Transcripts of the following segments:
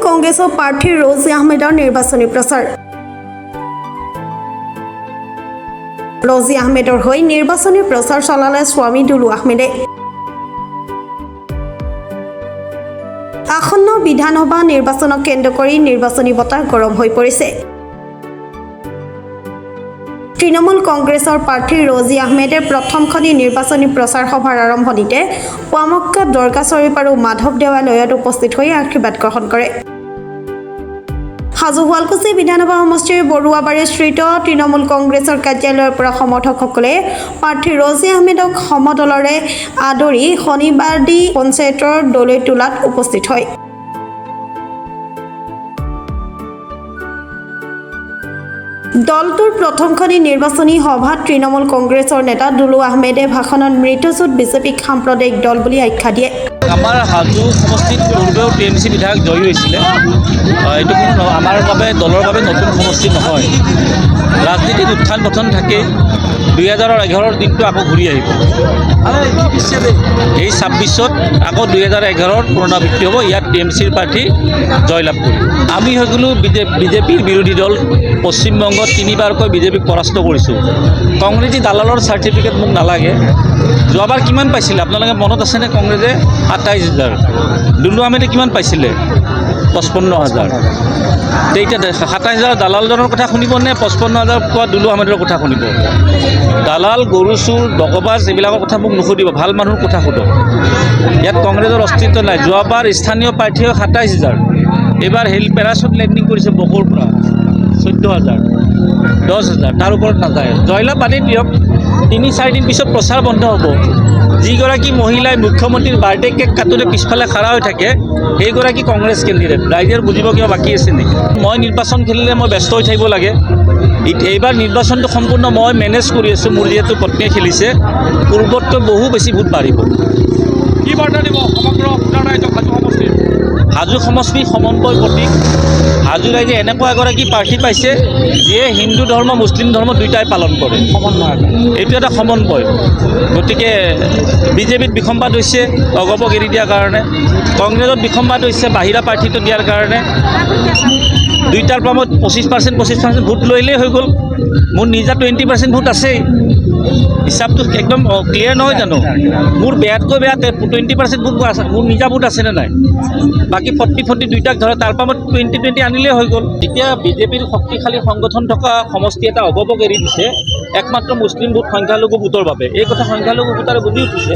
কংগ্ৰেছৰ প্ৰাৰ্থী ৰজি আহমেদৰ নিৰ্বাচনী প্ৰচাৰ। ৰজি আহমেদৰ হৈ নিৰ্বাচনী প্ৰচাৰ চলালে স্বামী দুলু আহমেদে। আসন্ন বিধানসভা নিৰ্বাচনক কেন্দ্ৰ কৰি নিৰ্বাচনী বতাহ গৰম হৈ পৰিছে। তৃণমূল কংগ্ৰেছৰ প্ৰাৰ্থী ৰজি আহমেদে প্ৰথমখনি নিৰ্বাচনী প্ৰচাৰ সভাৰ আৰম্ভণিতে পুৱামক্কা দৰগা শ্বৰীফ আৰু মাধৱ দেৱালয়ত উপস্থিত হৈ আশীৰ্বাদ গ্ৰহণ কৰে। হাজো শুৱালকুছি বিধানসভা সমষ্টিৰ বৰুৱাবাৰী স্থিত তৃণমূল কংগ্ৰেছৰ কাৰ্যালয়ৰ পৰা সমৰ্থকসকলে প্ৰাৰ্থী ৰজি আহমেদক সমদলৰে আদৰি শনিবাৰদি পঞ্চায়তৰ দলৈ তোলাত উপস্থিত হয়। দলটোৰ প্ৰথমখনি নিৰ্বাচনী সভাত তৃণমূল কংগ্ৰেছৰ নেতা দুলু আহমেদে ভাষণত মৃত্যুজোঁট বিজেপিক সাম্প্ৰদায়িক দল বুলি আখ্যা দিয়ে। আমাৰ হাজো সমষ্টিত পূৰ্বেও টিএমচি বিধায়ক জয়ী হৈছিলে। এইটো কোনো আমাৰ বাবে দলৰ বাবে নতুন সমষ্টি নহয়। ৰাজনীতিত উত্থান পতন থাকে। 2011 দিনটো আকৌ ঘূৰি আহিব। এই 26ত আকৌ 2011 পুনৰাবৃত্তি হ'ব। ইয়াত টিএমচিৰ প্ৰাৰ্থী জয়লাভ কৰিব। আমি হৈ গ'লোঁ বিজেপিৰ বিৰোধী দল। পশ্চিমবংগত 3বাৰকৈ বিজেপিক পৰাস্ত কৰিছোঁ। কংগ্ৰেছী দালালৰ চাৰ্টিফিকেট মোক নালাগে। যোৱাবাৰ কিমান পাইছিলে আপোনালোকে মনত আছেনে? কংগ্ৰেছে 27,000। দুলু আহমেদে কিমান পাইছিলে? 55,000। এতিয়া 27,000 দালালজনৰ কথা শুনিব নে 55,000 পোৱা দুলু আহমেদৰ কথা শুনিব? দালাল, গৰু চোৰ, দগবাজ এইবিলাকৰ কথা মোক নুসুধিব, ভাল মানুহৰ কথা সোধক। ইয়াত কংগ্ৰেছৰ অস্তিত্ব নাই। যোৱাবাৰ স্থানীয় প্ৰাৰ্থীয়ে 27,000। এইবাৰ পেৰাচুট লেণ্ডিং কৰিছে বকৰ পৰা 14,000, 10,000, তাৰ ওপৰত নাযায়। জয়লাভ বাদেই দিয়ক। 3-4 দিন পিছত প্ৰচাৰ বন্ধ হ'ব। যিগৰাকী মহিলাই মুখ্যমন্ত্ৰীৰ বাৰ্থডে কেক কাটোতে পিছফালে খাৰা হৈ থাকে সেইগৰাকী কংগ্ৰেছ কেণ্ডিডেট। ৰাইজে বুজিব কিবা বাকী আছে নেকি? মই নিৰ্বাচন খেলিলে মই ব্যস্ত হৈ থাকিব লাগে। এইবাৰ নিৰ্বাচনটো সম্পূৰ্ণ মই মেনেজ কৰি আছোঁ। মোৰ যিহেতু পত্নীয়ে খেলিছে, পূৰ্বতকৈ বহু বেছি ভোট বাঢ়িব। কি বাৰ্তা দিব সমগ্ৰ উত্তৰ ৰাজ্যক হাজো সমষ্টিৰ? হাজো সমষ্টিৰ সমন্বয় প্ৰতীক। হাজো ৰাইজে এনেকুৱা এগৰাকী প্ৰাৰ্থী পাইছে যিয়ে হিন্দু ধৰ্ম মুছলিম ধৰ্ম দুয়োটাই পালন কৰে। এইটো এটা সমন্বয়। গতিকে বিজেপিত বিসম্বাদ হৈছে অগপক এৰি দিয়াৰ কাৰণে, কংগ্ৰেছত বিসম্বাদ হৈছে বাহিৰা প্ৰাৰ্থীটো দিয়াৰ কাৰণে। দুইটাৰ পৰা মই 25% ভোট লৈলেই হৈ গ'ল। মোৰ নিজা 20% ভোট আছেই। হিচাপটো একদম ক্লিয়াৰ নহয় জানো? মোৰ বেয়াতকৈ বেয়া 20% ভোট মোৰ নিজা ভোট আছেনে নাই? বাকী 40 দুইটাক ধৰে, তাৰ পৰা মই 20 আনিলেই হৈ গ'ল। এতিয়া বিজেপিৰ শক্তিশালী সংগঠন থকা সমষ্টি এটা অগপক এৰি দিছে একমাত্ৰ মুছলিম ভোট, সংখ্যালঘু ভোটৰ বাবে। এই কথা সংখ্যালঘু ভোটাৰে বুজি উঠিছে।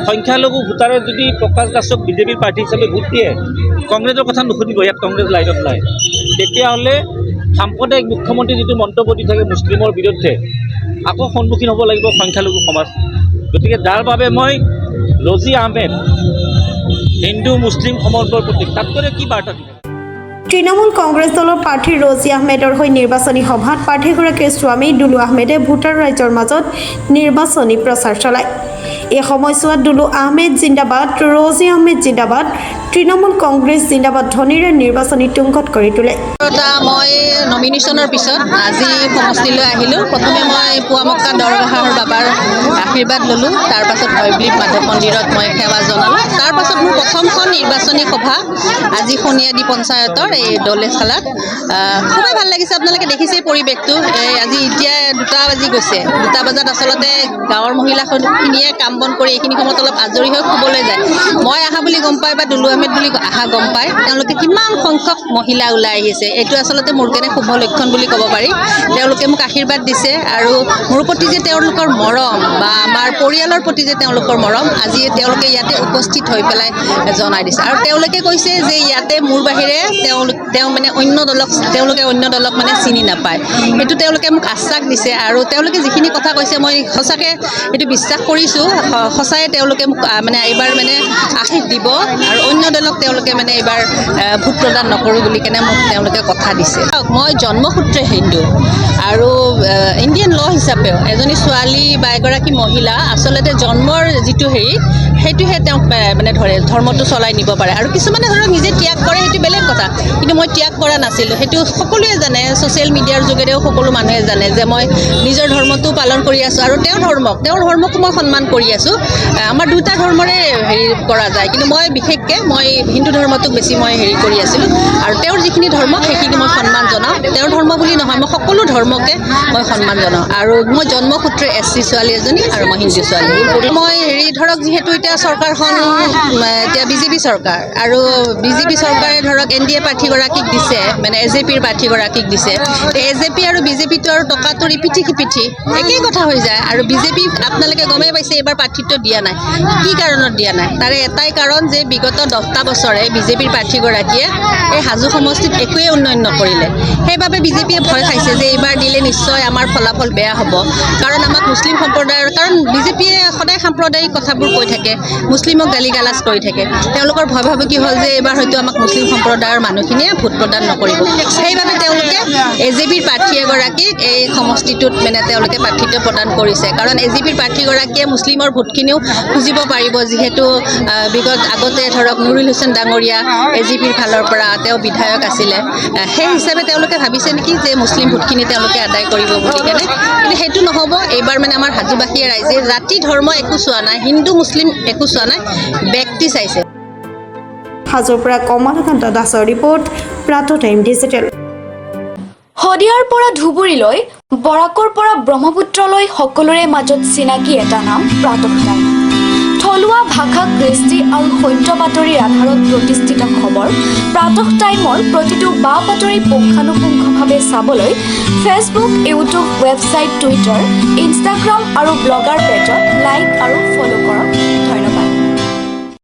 সংখ্যালঘু ভোটাৰে যদি প্ৰকাশ দাসক বিজেপিৰ প্ৰাৰ্থী হিচাপে ভোট দিয়ে, কংগ্ৰেছৰ কথা নুসুধিব। ইয়াত কংগ্ৰেছ লাইনত নাই। তেতিয়াহ'লে সাম্প্ৰদায়িক মুখ্যমন্ত্ৰী যিটো মন্তব্য দি থাকে মুছলিমৰ বিৰুদ্ধে, আকৌ সন্মুখীন হ'ব লাগিব সংখ্যালঘু সমাজ। গতিকে যাৰ বাবে মই ৰজি আহমেদ হিন্দু মুছলিম সমন্বয়ৰ প্ৰতীক, তাতকৈ কি বাৰ্তা দিব? তৃণমূল কংগ্ৰেছ দলৰ প্ৰাৰ্থী ৰজি আহমেদৰ হৈ নিৰ্বাচনী সভাত প্ৰাৰ্থীগৰাকীৰ স্বামী দুলু আহমেদে ভোটাৰ ৰাইজৰ মাজত নিৰ্বাচনী প্ৰচাৰ চলায়। এই সময়ছোৱাত দুলু আহমেদ জিন্দাবাদ, ৰজি আহমেদ জিন্দাবাদ, তৃণমূল কংগ্ৰেছ জিন্দাবাদ ধ্বনিৰে নিৰ্বাচনী তুংগত কৰি তোলে। মই নমিনেশ্যনৰ পিছত আজি সমষ্টিলৈ আহিলোঁ। প্ৰথমে মই পুৱামক্কা দৰগাহৰ বাবাৰ আশীৰ্বাদ ল'লোঁ। তাৰপাছত হয়গ্ৰীৱ মাধৱ মন্দিৰত মই সেৱা জনালোঁ। তাৰপাছত মোৰ প্ৰথমখন নিৰ্বাচনী সভা আজি সনিয়াদি পঞ্চায়তৰ এই দলেখালাত। খুবেই ভাল লাগিছে। আপোনালোকে দেখিছেই পৰিৱেশটো। আজি এতিয়া 2টা বাজি গৈছে। 2টা বজাত আচলতে গাঁৱৰ মহিলাখিনিয়ে কাম বন কৰি এইখিনি সময়ত অলপ আজৰি হৈ শুবলৈ যায়। মই আহা বুলি গম পাই বা দুলু আহমেদ বুলি আহা গম পাই তেওঁলোকে কিমান সংখ্যক মহিলা ওলাই আহিছে। এইটো আচলতে মোৰ কাৰণে শুভ লক্ষণ বুলি ক'ব পাৰি। তেওঁলোকে মোক আশীৰ্বাদ দিছে আৰু মোৰ প্ৰতি যে তেওঁলোকৰ মৰম বা আমাৰ পৰিয়ালৰ প্ৰতি যে তেওঁলোকৰ মৰম, আজি তেওঁলোকে ইয়াতে উপস্থিত হৈ পেলাই জনাই দিছে। আৰু তেওঁলোকে কৈছে যে ইয়াতে মোৰ বাহিৰে তেওঁ মানে তেওঁলোকে অন্য দলক মানে চিনি নাপায়। সেইটো তেওঁলোকে মোক আশ্বাস দিছে। আৰু তেওঁলোকে যিখিনি কথা কৈছে মই সঁচাকৈ এইটো বিশ্বাস কৰিছোঁ। সঁচাই তেওঁলোকে মোক মানে এইবাৰ মানে আশীষ দিব আৰু অন্য দলক তেওঁলোকে মানে এইবাৰ ভোট প্ৰদান নকৰোঁ বুলি কেনে মোক তেওঁলোকে কথা দিছে। মই জন্মসূত্ৰে হিন্দু। আৰু ইণ্ডিয়ান ল হিচাপেও এজনী ছোৱালী বা এগৰাকী মহিলা আচলতে জন্মৰ যিটো হেৰি সেইটোহে তেওঁক মানে ধৰে ধৰ্মটো চলাই নিব পাৰে আৰু কিছুমানে ধৰক নিজে ত্যাগ কৰে সেইটো বেলেগ কথা কিন্তু মই ত্যাগ কৰা নাছিলোঁ সেইটো সকলোৱে জানে ছ'চিয়েল মিডিয়াৰ যোগেদিও সকলো মানুহে জানে যে মই নিজৰ ধৰ্মটো পালন কৰি আছোঁ আৰু তেওঁৰ ধৰ্মকো মই সন্মান কৰি আছোঁ আমাৰ দুটা ধৰ্মৰে হেৰি কৰা যায় কিন্তু মই বিশেষকৈ মই হিন্দু ধৰ্মটোক বেছি মই হেৰি কৰি আছিলোঁ আৰু তেওঁৰ যিখিনি ধৰ্ম সেইখিনি মই সন্মান জনাওঁ তেওঁৰ ধৰ্ম বুলি নহয় মই সকলো ধৰ্মকে মই সন্মান জনাওঁ আৰু মই জন্মসূত্ৰে SC ছোৱালী এজনী আৰু মই হিন্দু ছোৱালী মই হেৰি ধৰক যিহেতু এতিয়া চৰকাৰখন এতিয়া বিজেপি চৰকাৰ আৰু বিজেপি চৰকাৰে ধৰক NDA প্ৰাৰ্থীগৰাকীক দিছে মানে AJPৰ প্ৰাৰ্থীগৰাকীক দিছে AJP আৰু বিজেপিটো আৰু টকাটো পিঠি একেই কথা হৈ যায় আৰু বিজেপি আপোনালোকে গমেই পাইছে এইবাৰ প্ৰাৰ্থীত্ব দিয়া নাই কি কাৰণত দিয়া নাই তাৰে এটাই কাৰণ যে বিগত 10টা বছৰে বিজেপিৰ প্ৰাৰ্থীগৰাকীয়ে এই হাজো সমষ্টিত একোৱেই উন্নয়ন নকৰিলে সেইবাবে বিজেপিয়ে ভয় খাইছে যে এইবাৰ দিলে নিশ্চয় আমাৰ ফলাফল বেয়া হ'ব কাৰণ আমাক মুছলিম সম্প্ৰদায়ৰ কাৰণ বিজেপিয়ে সদায় সাম্প্ৰদায়িক কথাবোৰ কৈ থাকে মুছলিমক গালি গালাজ কৰি থাকে তেওঁলোকৰ ভয় ভাবুকি হ'ল যে এইবাৰ হয়তো আমাক মুছলিম সম্প্ৰদায়ৰ মানুহখিনিয়ে ভোট প্ৰদান নকৰিব সেইবাবে তেওঁলোকে AJPৰ প্ৰাৰ্থী এগৰাকীক এই সমষ্টিটোত মানে তেওঁলোকে প্ৰাৰ্থিত্ব প্ৰদান কৰিছে কাৰণ AJPৰ প্ৰাৰ্থীগৰাকীয়ে মুছলিমৰ ভোটখিনিও খুজিব পাৰিব যিহেতু বিগত আগতে ধৰক নুৰুল হুছেইন ডাঙৰীয়া AJPৰ ফালৰ পৰা তেওঁ বিধায়ক আছিলে সেই হিচাপে তেওঁলোকে ভাবিছে নেকি যে মুছলিম ভোটখিনি তেওঁলোকে আদায় কৰিব বুলি কেনে কিন্তু সেইটো নহ'ব এইবাৰ মানে আমাৰ হাজোবাসীয়ে ৰাইজে জাতি ধৰ্ম একো চোৱা নাই হিন্দু মুছলিম একো চোৱা নাই ব্যক্তি চাইছে হাজোৰ পৰা কমলকান্ত দাসৰ ৰিপৰ্ট প্ৰাতঃ টাইম ডিজিটেল শদিয়াৰ পৰা ধুবুৰীলৈ বৰাকৰ পৰা ব্ৰহ্মপুত্ৰলৈ সকলোৰে মাজত চিনাকি এটা নাম প্ৰাতঃ টাইম থলুৱা ভাষা কৃষ্টি আৰু সত্য বাতৰিৰ আধাৰত প্ৰতিষ্ঠিত খবৰ প্ৰাতঃ টাইমৰ প্ৰতিটো বা বাতৰি পুংখানুপুংখভাৱে চাবলৈ Facebook YouTube website Twitter Instagram আৰু ব্লগাৰ পেজত লাইক আৰু ফ'ল' কৰক